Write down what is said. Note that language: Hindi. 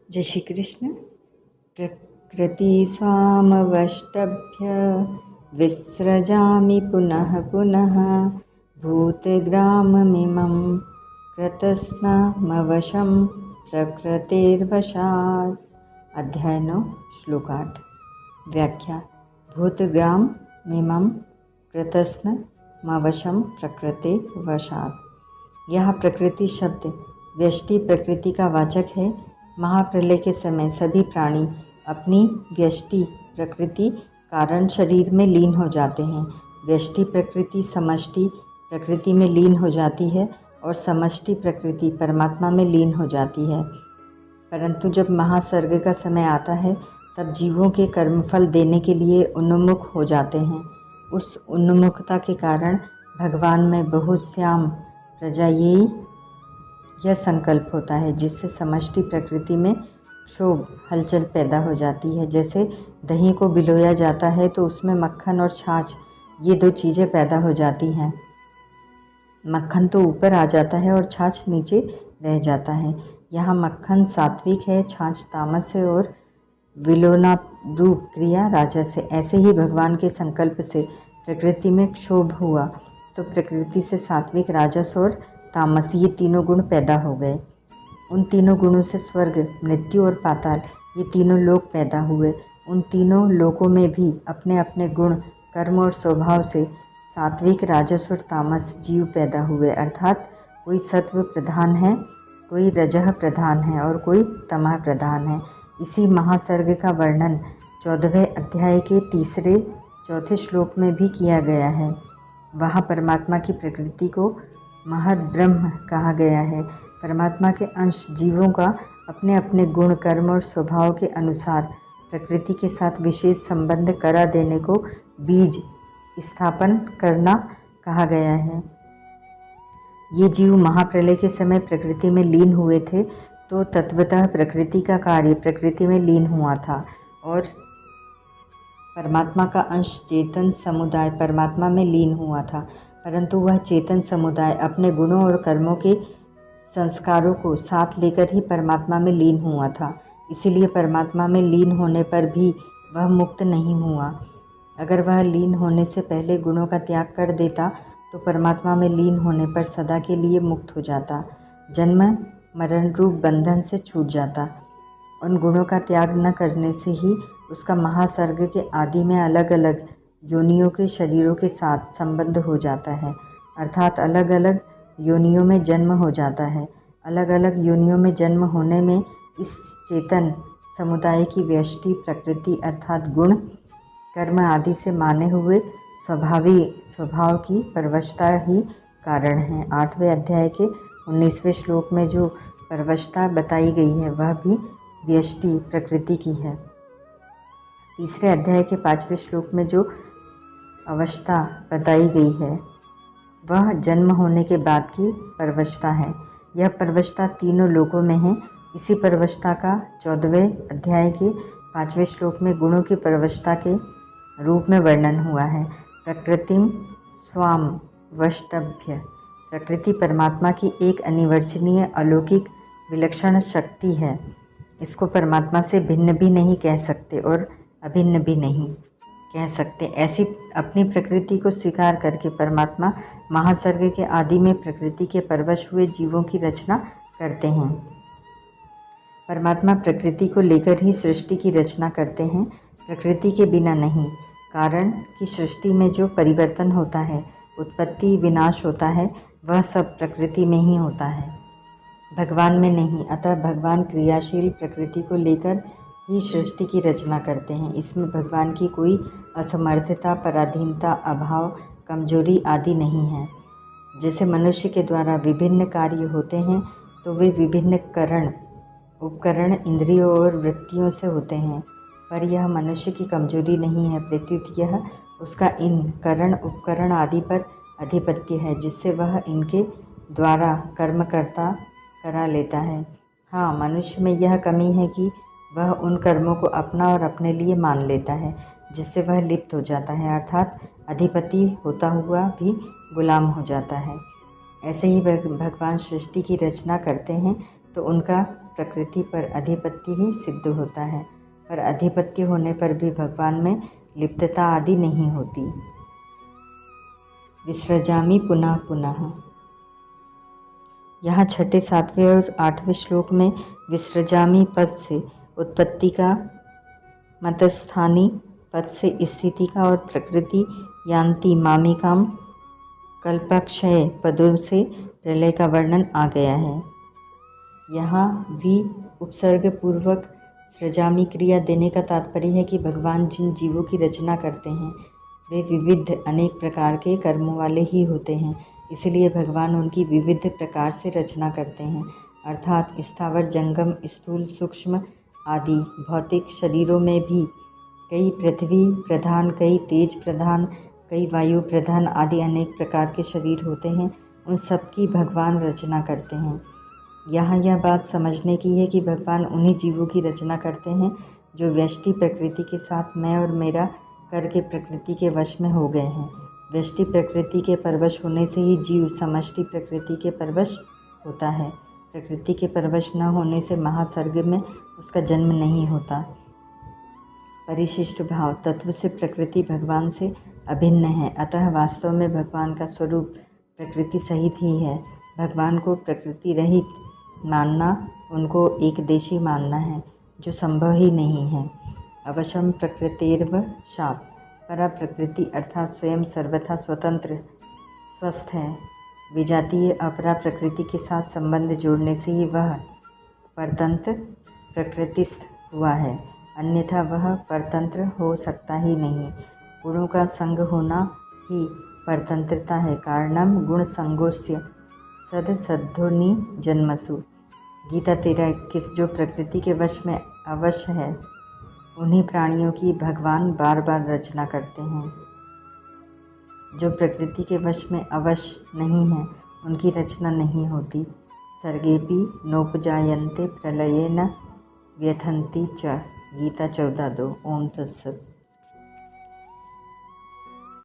जय श्री कृष्ण। प्रकृति स्वामवष्टभ्य विसृजामि पुनः पुनः भूतग्राममिमं कृतस्नमवशं प्रकृतेर्वशात्। अध्याय 9 श्लोक 8। व्याख्या। भूतग्राममिमं कृतस्नमवशं प्रकृतेर्वशात्। यह प्रकृति शब्द व्यष्टि प्रकृति का वाचक है। महाप्रलय के समय सभी प्राणी अपनी व्यष्टि प्रकृति कारण शरीर में लीन हो जाते हैं। व्यष्टि प्रकृति समष्टि प्रकृति में लीन हो जाती है और समष्टि प्रकृति परमात्मा में लीन हो जाती है। परंतु जब महासर्ग का समय आता है तब जीवों के कर्मफल देने के लिए उन्मुख हो जाते हैं। उस उन्मुखता के कारण भगवान में बहुश्याम प्रजायेयी यह संकल्प होता है, जिससे समष्टि प्रकृति में क्षोभ हलचल पैदा हो जाती है। जैसे दही को भिगोया जाता है तो उसमें मक्खन और छाछ ये दो चीज़ें पैदा हो जाती हैं। मक्खन तो ऊपर आ जाता है और छाछ नीचे रह जाता है। यहाँ मक्खन सात्विक है, छाछ तामस है और विलोना रूप क्रिया राजस है। ऐसे ही भगवान के संकल्प से प्रकृति में क्षोभ हुआ तो प्रकृति से सात्विक, राजस और तामस ये तीनों गुण पैदा हो गए। उन तीनों गुणों से स्वर्ग, मृत्यु और पाताल ये तीनों लोक पैदा हुए। उन तीनों लोकों में भी अपने अपने गुण, कर्म और स्वभाव से सात्विक, राजस और तामस जीव पैदा हुए। अर्थात कोई सत्व प्रधान है, कोई रजह प्रधान है और कोई तमः प्रधान है। इसी महासर्ग का वर्णन 14वें अध्याय के 3-4 श्लोक में भी किया गया है। वहाँ परमात्मा की प्रकृति को महद ब्रह्म कहा गया है। परमात्मा के अंश जीवों का अपने अपने गुण, कर्म और स्वभाव के अनुसार प्रकृति के साथ विशेष संबंध करा देने को बीज स्थापन करना कहा गया है। ये जीव महाप्रलय के समय प्रकृति में लीन हुए थे तो तत्वतः प्रकृति का कार्य प्रकृति में लीन हुआ था और परमात्मा का अंश चेतन समुदाय परमात्मा में लीन हुआ था। परंतु वह चेतन समुदाय अपने गुणों और कर्मों के संस्कारों को साथ लेकर ही परमात्मा में लीन हुआ था। इसीलिए परमात्मा में लीन होने पर भी वह मुक्त नहीं हुआ। अगर वह लीन होने से पहले गुणों का त्याग कर देता तो परमात्मा में लीन होने पर सदा के लिए मुक्त हो जाता, जन्म मरण रूप बंधन से छूट जाता। उन गुणों का त्याग न करने से ही उसका महासर्ग के आदि में अलग अलग योनियों के शरीरों के साथ संबंध हो जाता है। अर्थात अलग अलग योनियों में जन्म हो जाता है। अलग अलग योनियों में जन्म होने में इस चेतन समुदाय की व्यष्टि प्रकृति अर्थात गुण, कर्म आदि से माने हुए स्वभाव की परवशता ही कारण है। 8वें अध्याय के 19वें श्लोक में जो परवशता बताई गई है वह भी व्यष्टि प्रकृति की है। 3रे अध्याय के 5वें श्लोक में जो अवस्था बताई गई है वह जन्म होने के बाद की परवशता है। यह परवशता तीनों लोकों में है। इसी परवशता का 14वें अध्याय के 5वें श्लोक में गुणों की परवशता के रूप में वर्णन हुआ है। प्रकृतिम स्वाम वष्टभ्य। प्रकृति परमात्मा की एक अनिवर्चनीय, अलौकिक, विलक्षण शक्ति है। इसको परमात्मा से भिन्न भी नहीं कह सकते और अभिन्न भी नहीं कह सकते। ऐसी अपनी प्रकृति को स्वीकार करके परमात्मा महासर्ग के आदि में प्रकृति के परवश हुए जीवों की रचना करते हैं। परमात्मा प्रकृति को लेकर ही सृष्टि की रचना करते हैं, प्रकृति के बिना नहीं। कारण कि सृष्टि में जो परिवर्तन होता है, उत्पत्ति विनाश होता है, वह सब प्रकृति में ही होता है, भगवान में नहीं। अतः भगवान क्रियाशील प्रकृति को लेकर ही सृष्टि की रचना करते हैं। इसमें भगवान की कोई असमर्थता, पराधीनता, अभाव, कमजोरी आदि नहीं है। जैसे मनुष्य के द्वारा विभिन्न कार्य होते हैं तो वे विभिन्न उपकरण, इंद्रियों और वृत्तियों से होते हैं, पर यह मनुष्य की कमजोरी नहीं है, प्रत्युत यह उसका इन करण, उपकरण आदि पर अधिपत्य है, जिससे वह इनके द्वारा कर्म करा लेता है। हाँ, मनुष्य में यह कमी है कि वह उन कर्मों को अपना और अपने लिए मान लेता है, जिससे वह लिप्त हो जाता है, अर्थात अधिपति होता हुआ भी गुलाम हो जाता है। ऐसे ही भगवान सृष्टि की रचना करते हैं तो उनका प्रकृति पर अधिपत्य ही सिद्ध होता है, पर अधिपत्य होने पर भी भगवान में लिप्तता आदि नहीं होती। विसृजामि पुनः पुनः। यहाँ छठे, सातवें और आठवें श्लोक में विसृजामि पद से उत्पत्ति का, मतस्थानी पद से स्थिति का और प्रकृति यान्ति मामिकाम कल्पक्षय पदों से प्रलय का वर्णन आ गया है। यहाँ भी उपसर्ग पूर्वक सृजामि क्रिया देने का तात्पर्य है कि भगवान जिन जीवों की रचना करते हैं वे विविध अनेक प्रकार के कर्मों वाले ही होते हैं, इसलिए भगवान उनकी विविध प्रकार से रचना करते हैं, अर्थात स्थावर, जंगम, स्थूल, सूक्ष्म आदि भौतिक शरीरों में भी कई पृथ्वी प्रधान, कई तेज प्रधान, कई वायु प्रधान आदि अनेक प्रकार के शरीर होते हैं। उन सब की भगवान रचना करते हैं। यहाँ यह बात समझने की है कि भगवान उन्हीं जीवों की रचना करते हैं जो व्यष्टि प्रकृति के साथ मैं और मेरा करके प्रकृति के वश में हो गए हैं। व्यष्टि प्रकृति के परवश होने से ही जीव समष्टि प्रकृति के परवश होता है। प्रकृति के परवश न होने से महासर्ग में उसका जन्म नहीं होता। परिशिष्ट भाव तत्व से प्रकृति भगवान से अभिन्न है, अतः वास्तव में भगवान का स्वरूप प्रकृति सहित ही है। भगवान को प्रकृति रहित मानना उनको एकदेशी मानना है, जो संभव ही नहीं है। अवशम प्रकृतिर्व शाप, परा प्रकृति अर्थात स्वयं सर्वथा स्वतंत्र स्वस्थ है। विजातीय अपरा प्रकृति के साथ संबंध जोड़ने से ही वह परतंत्र प्रकृतिस्थ हुआ है, अन्यथा वह परतंत्र हो सकता ही नहीं। गुणों का संग होना ही परतंत्रता है। कारणम गुण संगोस्य सद सद्धोनि जन्मसु। गीता 13:21। जो प्रकृति के वश में अवश्य है उन्हीं प्राणियों की भगवान बार बार रचना करते हैं। जो प्रकृति के वश में अवश्य नहीं है उनकी रचना नहीं होती। सर्गेपि नोपजायन्ते प्रलयेन व्यथन्ति च। गीता 14:2। ओम तत्सत।